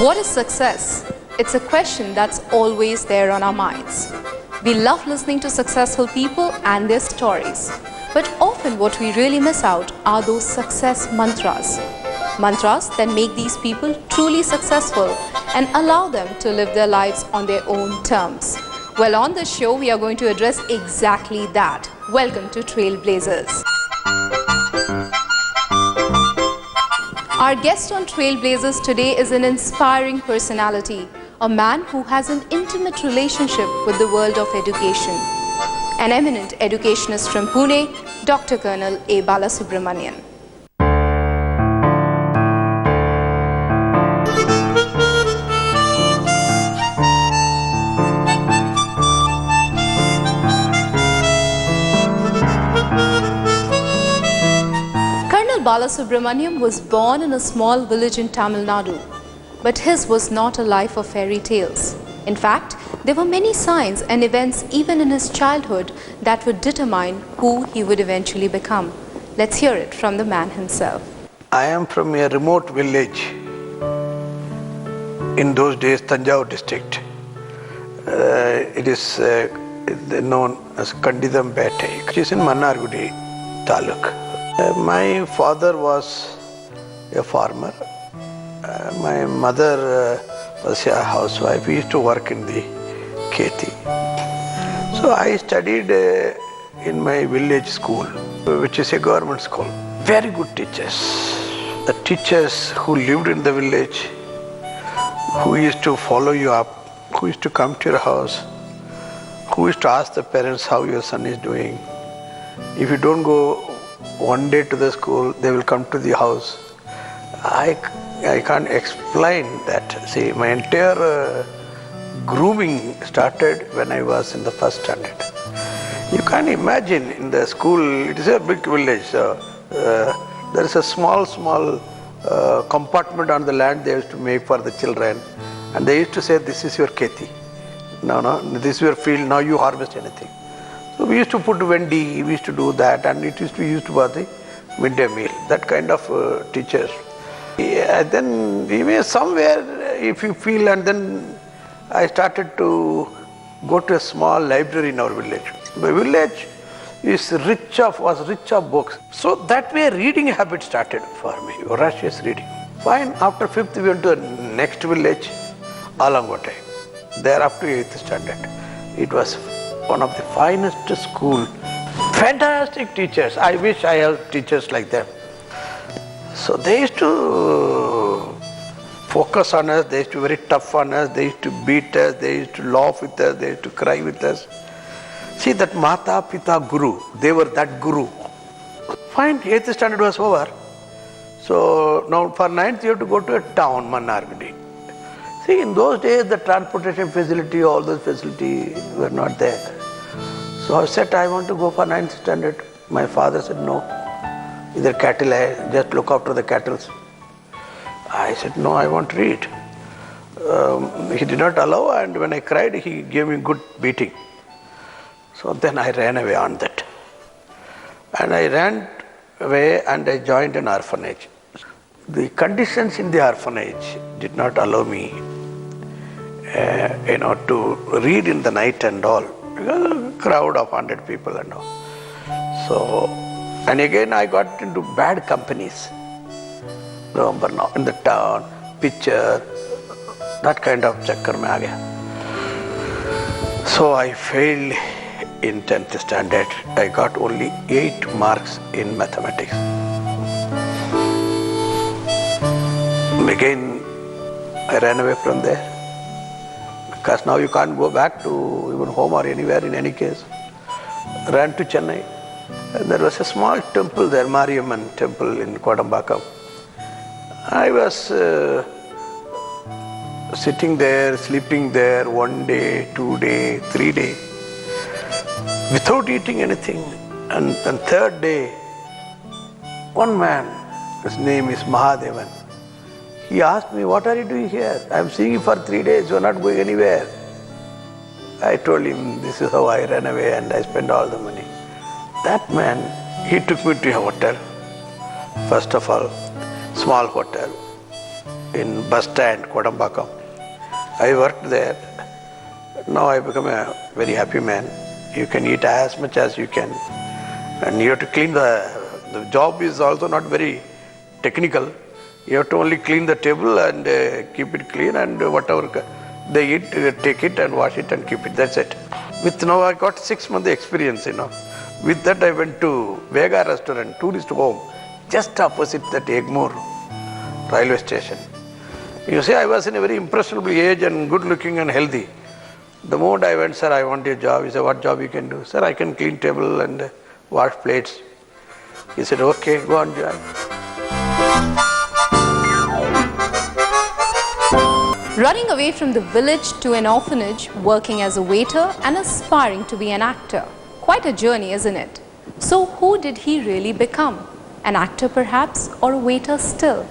What is success? It's a question that's always there on our minds. We love listening to successful people and their stories. But often what we really miss out are those success mantras. Mantras that make these people truly successful and allow them to live their lives on their own terms. Well, on this show, we are going to address exactly that. Welcome to Trailblazers. Our guest on Trailblazers today is an inspiring personality, a man who has an intimate relationship with the world of education. An eminent educationist from Pune, Dr. Colonel A. Balasubramanian. Balasubramaniam was born in a small village in Tamil Nadu, but his was not a life of fairy tales. In fact, there were many signs and events even in his childhood that would determine who he would eventually become. Let's hear it from the man himself. I am from a remote village, in those days Tanjavur district. It is known as Kandidambete, which is in Mannargudi Taluk. My father was a farmer. My mother was a housewife. We used to work in the Kheti. So I studied in my village school, which is a government school. Very good teachers. The teachers who lived in the village, who used to follow you up, who used to come to your house, who used to ask the parents how your son is doing. If you don't go one day to the school, they will come to the house. I can't explain that. See, my entire grooming started when I was in the first standard. You can't imagine in the school, it is a big village. There is a small compartment on the land they used to make for the children. And they used to say, this is your kheti. No, this is your field, now you harvest anything. So we used to put vendi, we used to do that, and it used to be used for the midday meal, that kind of teachers. Then we were somewhere, if you feel, and then I started to go to a small library in our village. My village was rich of books. So that way reading habit started for me, voracious reading. Fine, after 5th we went to the next village, Alangote. There up to 8th standard. It was one of the finest schools. Fantastic teachers. I wish I had teachers like them. So they used to focus on us, they used to be very tough on us, they used to beat us, they used to laugh with us, they used to cry with us. See, that Mata, Pita, Guru, they were that Guru. Fine, 8th standard was over. So now for 9th you have to go to a town, Mannargudi. See, in those days the transportation facility, all those facilities were not there. So I said, I want to go for 9th standard. My father said, no, either cattle hai, just look after the cattle. I said, no, I want to read. He did not allow, and when I cried, he gave me good beating. So then I ran away on that. And I ran away and I joined an orphanage. The conditions in the orphanage did not allow me to read in the night and all. Because a crowd of 100 people and all. So, and again I got into bad companies. Remember now, in the town, picture, that kind of chakkar mein aa gaya. So I failed in 10th standard. I got only 8 marks in mathematics. And again, I ran away from there. Because now you can't go back to even home or anywhere in any case. Ran to Chennai. And there was a small temple there, Mariamman temple in Kodambakam. I was sitting there, sleeping there 1 day, 2 days, 3 days, without eating anything. And 3rd day, one man, his name is Mahadevan, he asked me, what are you doing here? I am seeing you for 3 days, you are not going anywhere. I told him, this is how I ran away and I spent all the money. That man, he took me to a hotel. First of all, small hotel. in bus stand, Kodambakam. I worked there. Now I become a very happy man. You can eat as much as you can. And you have to clean the job is also not very technical. You have to only clean the table and keep it clean, and whatever they eat, take it and wash it and keep it. That's it. Now I got 6 months experience, With that I went to Vega restaurant, tourist home, just opposite that Egmore railway station. You see, I was in a very impressionable age and good looking and healthy. The moment I went, sir, I want a job. He said, what job you can do? Sir, I can clean table and wash plates. He said, okay, go on, join. Running away from the village to an orphanage, working as a waiter and aspiring to be an actor. Quite a journey, isn't it? So who did he really become? An actor perhaps, or a waiter still?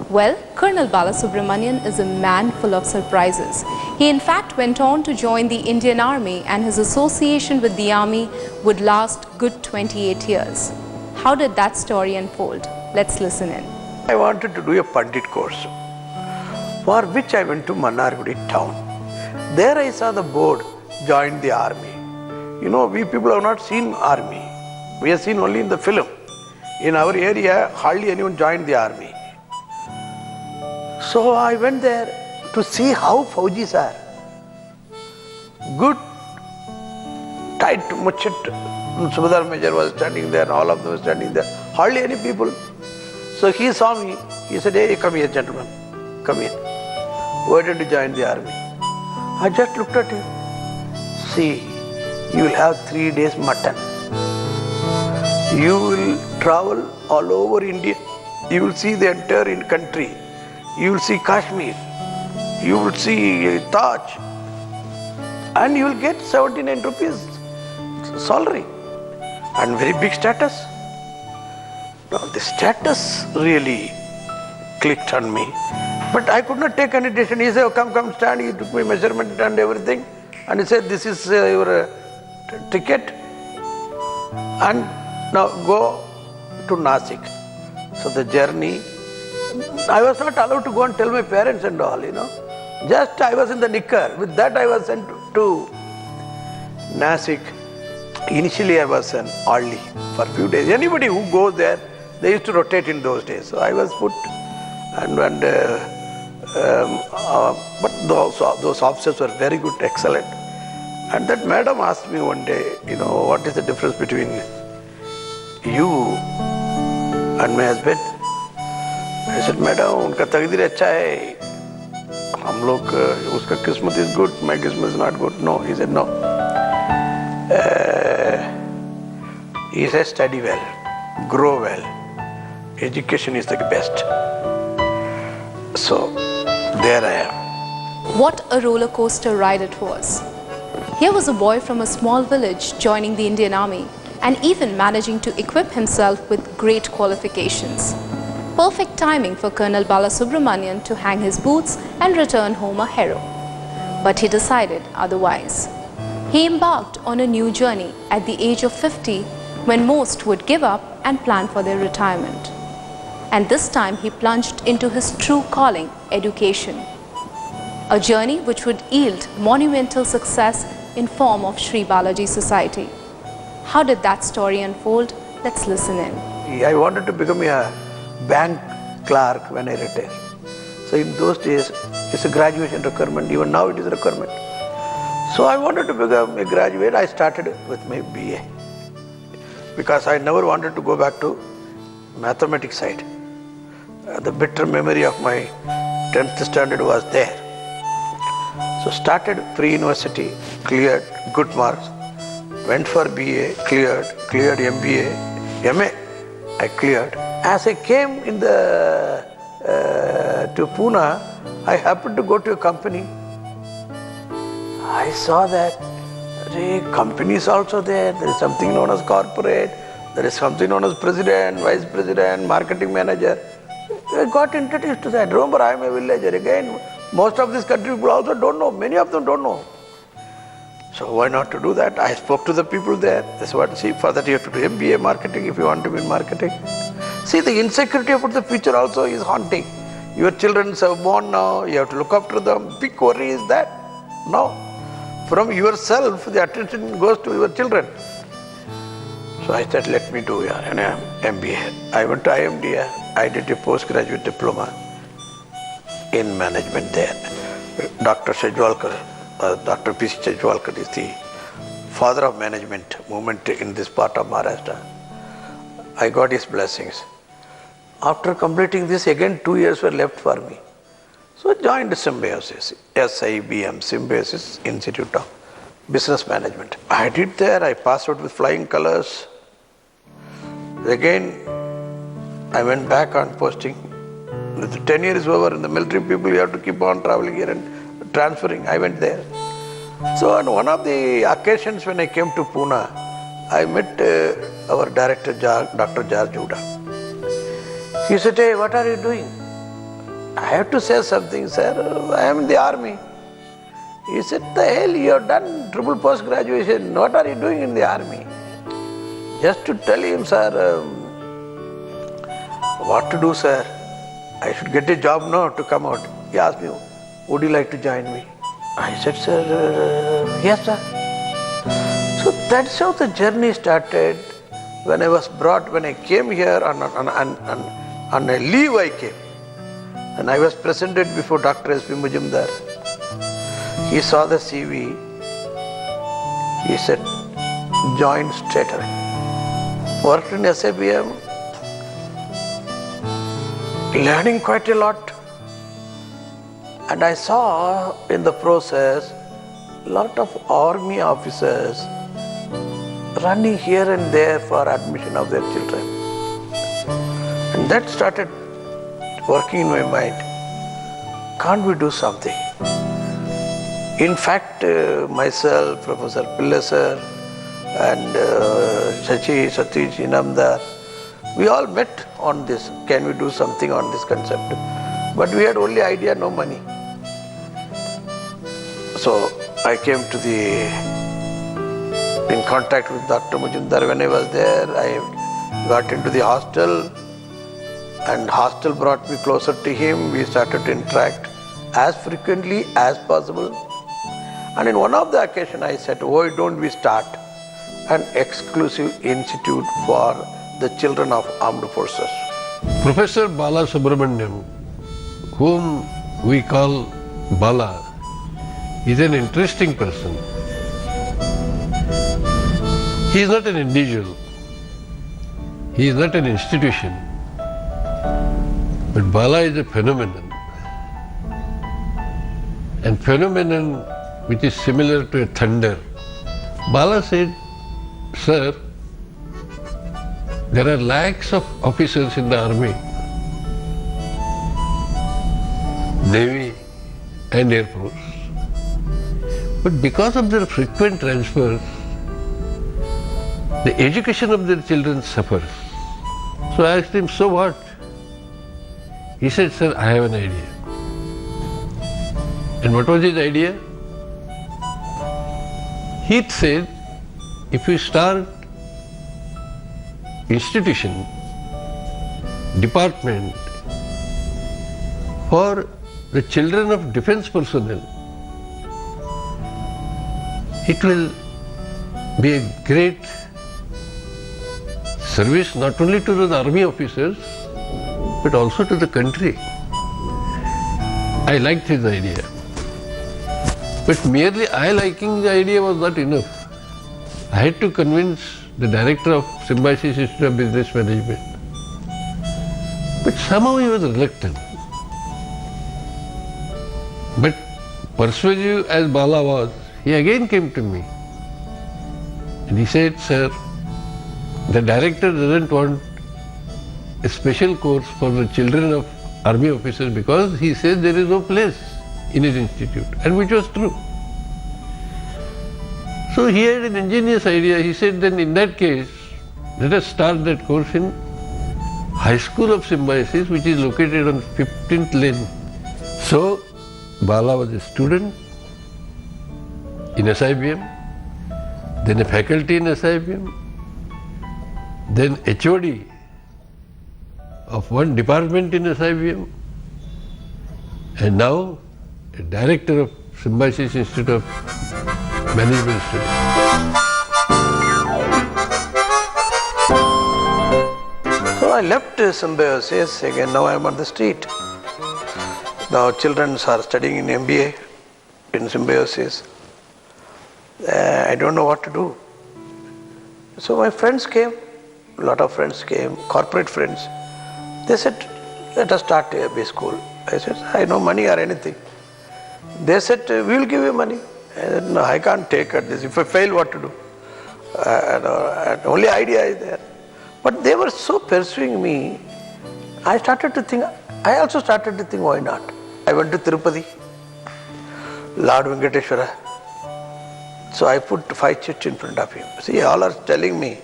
Well, Colonel Balasubramanian is a man full of surprises. He in fact went on to join the Indian Army, and his association with the army would last good 28 years. How did that story unfold? Let's listen in. I wanted to do a Pandit course, for which I went to Mannargudi town. There I saw the board, joined the army. We people have not seen army. We have seen only in the film. In our area, hardly anyone joined the army. So I went there to see how Faujis are. Good, tight, muchet. Subadar Major was standing there, and all of them were standing there. Hardly any people. So he saw me. He said, hey, come here, gentlemen. Come here. Why did you join the army? I just looked at him. See, you will have 3 days mutton. You will travel all over India. You will see the entire country. You will see Kashmir. You will see Taj. And you will get 79 rupees salary. And very big status. Now the status really clicked on me. But I could not take any decision. He said, oh, come, stand. He took my measurement and everything. And he said, this is your ticket. And now go to Nasik. So the journey, I was not allowed to go and tell my parents and all, Just I was in the knicker. With that I was sent to Nasik. Initially I was an early for a few days. Anybody who goes there, they used to rotate in those days. So I was put but those officers were very good, excellent. And that madam asked me one day, what is the difference between you and my husband? I said, madam, unka taqdeer acha hai. Hum log, uska kismat is good, my kismat is not good. No, he said, no. He said, study well, grow well. Education is the best. So, there I am. What a roller coaster ride it was. Here was a boy from a small village joining the Indian Army and even managing to equip himself with great qualifications. Perfect timing for Colonel Balasubramanian to hang his boots and return home a hero. But he decided otherwise. He embarked on a new journey at the age of 50, when most would give up and plan for their retirement. And this time he plunged into his true calling, education. A journey which would yield monumental success in form of Sri Balaji Society. How did that story unfold? Let's listen in. I wanted to become a bank clerk when I retired. So in those days, it's a graduation requirement. Even now it is a requirement. So I wanted to become a graduate. I started with my BA. Because I never wanted to go back to mathematics side. The bitter memory of my 10th standard was there. So started pre-university, cleared, good marks. Went for BA, cleared MBA, MA, I cleared. As I came in to Pune, I happened to go to a company. I saw that company is also there. There is something known as corporate. There is something known as president, vice president, marketing manager. I got introduced to that. Remember, I am a villager. Again, most of this country people also don't know. Many of them don't know. So why not to do that? I spoke to the people there. That's what, see, for that you have to do MBA marketing if you want to be in marketing. See, the insecurity about the future also is haunting. Your children are born now, you have to look after them. Big worry is that. No. From yourself, the attention goes to your children. So I said, let me do an MBA. I went to IMD. I did a postgraduate diploma in management there. Dr. Shejwalkar, Dr. P.C. Shejwalkar is the father of management movement in this part of Maharashtra. I got his blessings. After completing this, again 2 years were left for me. So I joined Symbiosis, SIBM, Symbiosis Institute of Business Management. I did there, I passed out with flying colors. Again, I went back on posting. The 10 years over in the military, people, you have to keep on traveling here and transferring. I went there. So on one of the occasions when I came to Pune, I met our director, Dr. Jar Juda. He said, hey, what are you doing? I have to say something, sir. I am in the army. He said, the hell, you have done triple post-graduation. What are you doing in the army? Just to tell him, sir, what to do, sir? I should get a job now to come out. He asked me, would you like to join me? I said, sir, yes, sir. So that's how the journey started. When I came here on a leave, I came. And I was presented before Dr. S.P. Mujumdar. He saw the CV. He said, join straight away. Worked in SIBM, learning quite a lot. And I saw in the process a lot of army officers running here and there for admission of their children. And that started working in my mind. Can't we do something? In fact, myself, Professor Pillai sir, and Satish Inamdar, we all met on this. Can we do something on this concept? But we had only idea, no money. So I came in contact with Dr. Mujumdar. When I was there, I got into the hostel, and hostel brought me closer to him. We started to interact as frequently as possible. And in one of the occasions, I said, why don't we start an exclusive institute for the children of armed forces? Professor Bala Subramaniam, whom we call Bala, is an interesting person. He is not an individual. He is not an institution. But Bala is a phenomenon. And phenomenon which is similar to a thunder. Bala said, sir, there are lakhs of officers in the army, navy and air force. But because of their frequent transfers, the education of their children suffers. So I asked him, so what? He said, sir, I have an idea. And what was his idea? He said, if we start institution, department for the children of defense personnel, it will be a great service not only to the army officers but also to the country. I liked his idea. But merely I liking the idea was not enough. I had to convince the director of Symbiosis Institute of Business Management. But somehow he was reluctant. But persuasive as Bala was, he again came to me. And he said, sir, the director doesn't want a special course for the children of army officers because he says there is no place in his institute, and which was true. So he had an ingenious idea. He said, then in that case, let us start that course in High School of Symbiosis, which is located on 15th Lane. So Bala was a student in SIBM, then a faculty in SIBM, then HOD of one department in SIBM, and now a director of Symbiosis Institute of Management Studies. So I left Symbiosis, again now I am on the street. Now children are studying in MBA in Symbiosis. I don't know what to do. So my friends came, a lot of friends came, corporate friends. They said, let us start a B school. I said, I no money or anything. They said, we will give you money. I said, no, I can't take at this. If I fail, what to do? And only idea is there. But they were so pursuing me, I also started to think, why not? I went to Tirupati, Lord Venkateshwara. So I put 5 chits in front of him. See, all are telling me,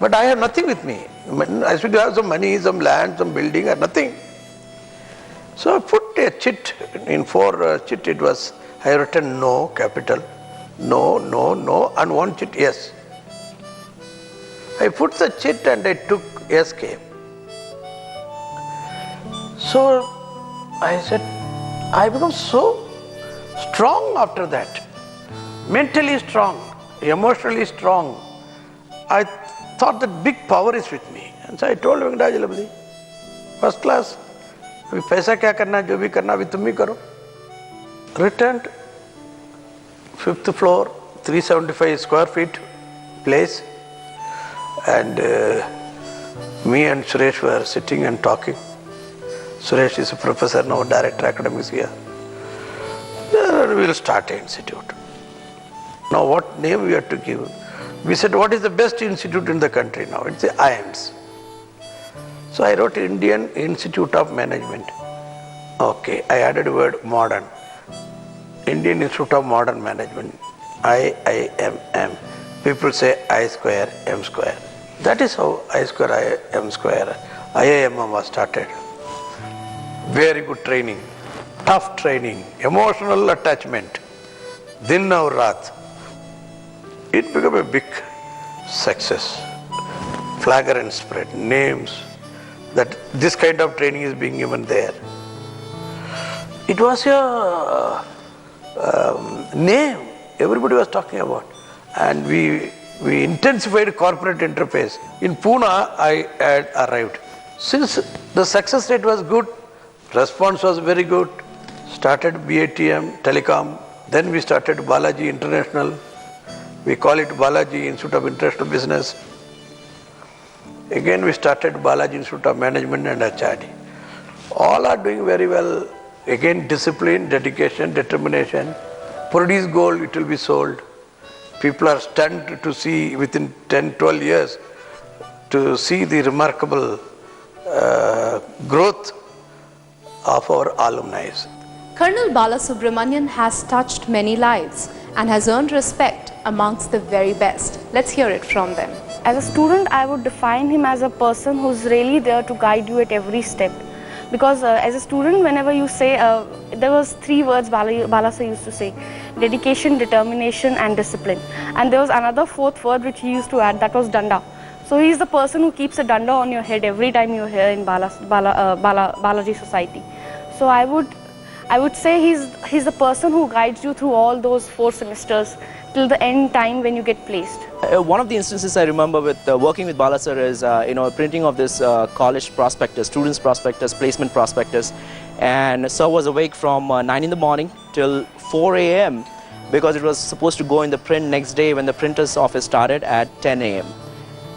but I have nothing with me. I should have some money, some land, some building, or nothing. So I put a chit, in 4 chit it was, I have written no, capital, no, no, no, and 1 chit yes. I put the chit and I took yes came. So I said, I become so strong after that. Mentally strong, emotionally strong. I thought that big power is with me. And so I told Venkatajalapati, first class, अभी पैसा क्या करना, जो भी करना अभी तुम ही करो. Returned, 5th floor, 375 square feet place, and me and Suresh were sitting and talking. Suresh is a professor now, director academics here. We will start an institute. Now what name we have to give? We said, what is the best institute in the country now? It's the IIMS. So I wrote Indian Institute of Management. Okay, I added a word modern. Indian Institute of Modern Management. IIMM. People say I square, M square. That is how I square, I M square. IIMM was started. Very good training, tough training, emotional attachment. Din aur raat. It became a big success. Flagrant spread, names, that this kind of training is being given there. It was a name everybody was talking about. And we intensified corporate interface. In Pune, I had arrived. Since the success rate was good, response was very good, started BATM, Telecom, then we started Balaji International. We call it Balaji Institute of International Business. Again we started Balaji Institute of Management and HRD. All are doing very well. Again discipline, dedication, determination. Produce gold, it will be sold. People are stunned to see within 10-12 years to see the remarkable growth of our alumni. Colonel Balasubramanian has touched many lives and has earned respect amongst the very best. Let's hear it from them. As a student, I would define him as a person who's really there to guide you at every step. Because as a student, whenever you say, there was 3 words Balasa used to say: dedication, determination and discipline. And there was another 4th word which he used to add, that was danda. So he's the person who keeps a danda on your head every time you're here in Balaji Society. So I would say he's the person who guides you through all those 4 semesters till the end time when you get placed. One of the instances I remember with working with Bala sir is printing of this college prospectus, students prospectus, placement prospectus, and sir was awake from 9 in the morning till 4 a.m. because it was supposed to go in the print next day when the printer's office started at 10 a.m.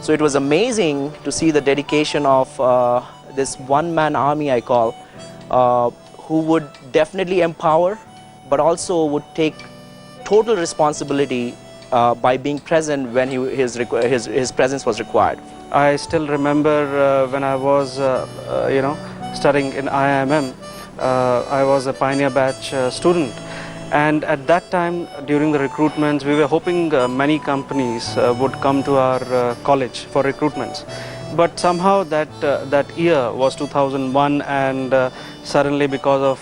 So it was amazing to see the dedication of this one-man army, I call, who would definitely empower but also would take total responsibility by being present when his presence was required. I still remember when I was studying in IIMM, I was a pioneer batch student, and at that time during the recruitments we were hoping many companies would come to our college for recruitments. But somehow that year was 2001, and suddenly because of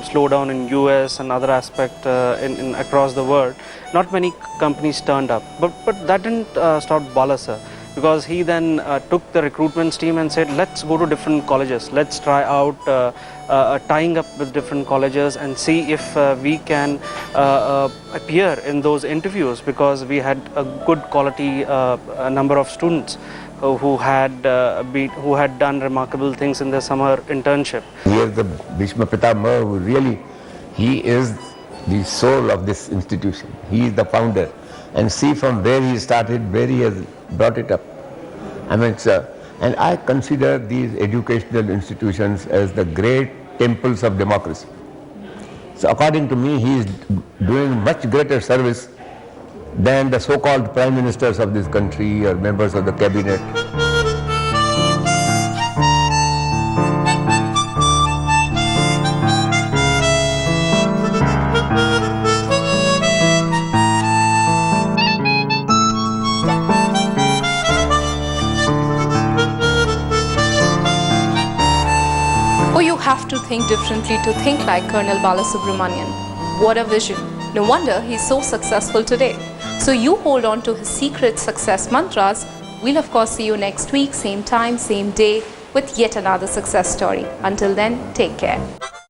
slowdown in US and other aspect across the world, not many companies turned up. But that didn't stop Bala sir. because he then took the recruitment team and said, let's go to different colleges, let's try out tying up with different colleges and see if we can appear in those interviews, because we had a good quality number of students who had done remarkable things in their summer internship. Here the Bhishma Pitama, who really, he is the soul of this institution. He is the founder, and see from where he started, where he has brought it up. I mean, and I consider these educational institutions as the great temples of democracy. So according to me, he is doing much greater service than the so-called prime ministers of this country or members of the cabinet. Oh, you have to think differently to think like Colonel Balasubramanian. What a vision. No wonder he's so successful today. So you hold on to his secret success mantras. We'll of course see you next week, same time, same day, with yet another success story. Until then, take care.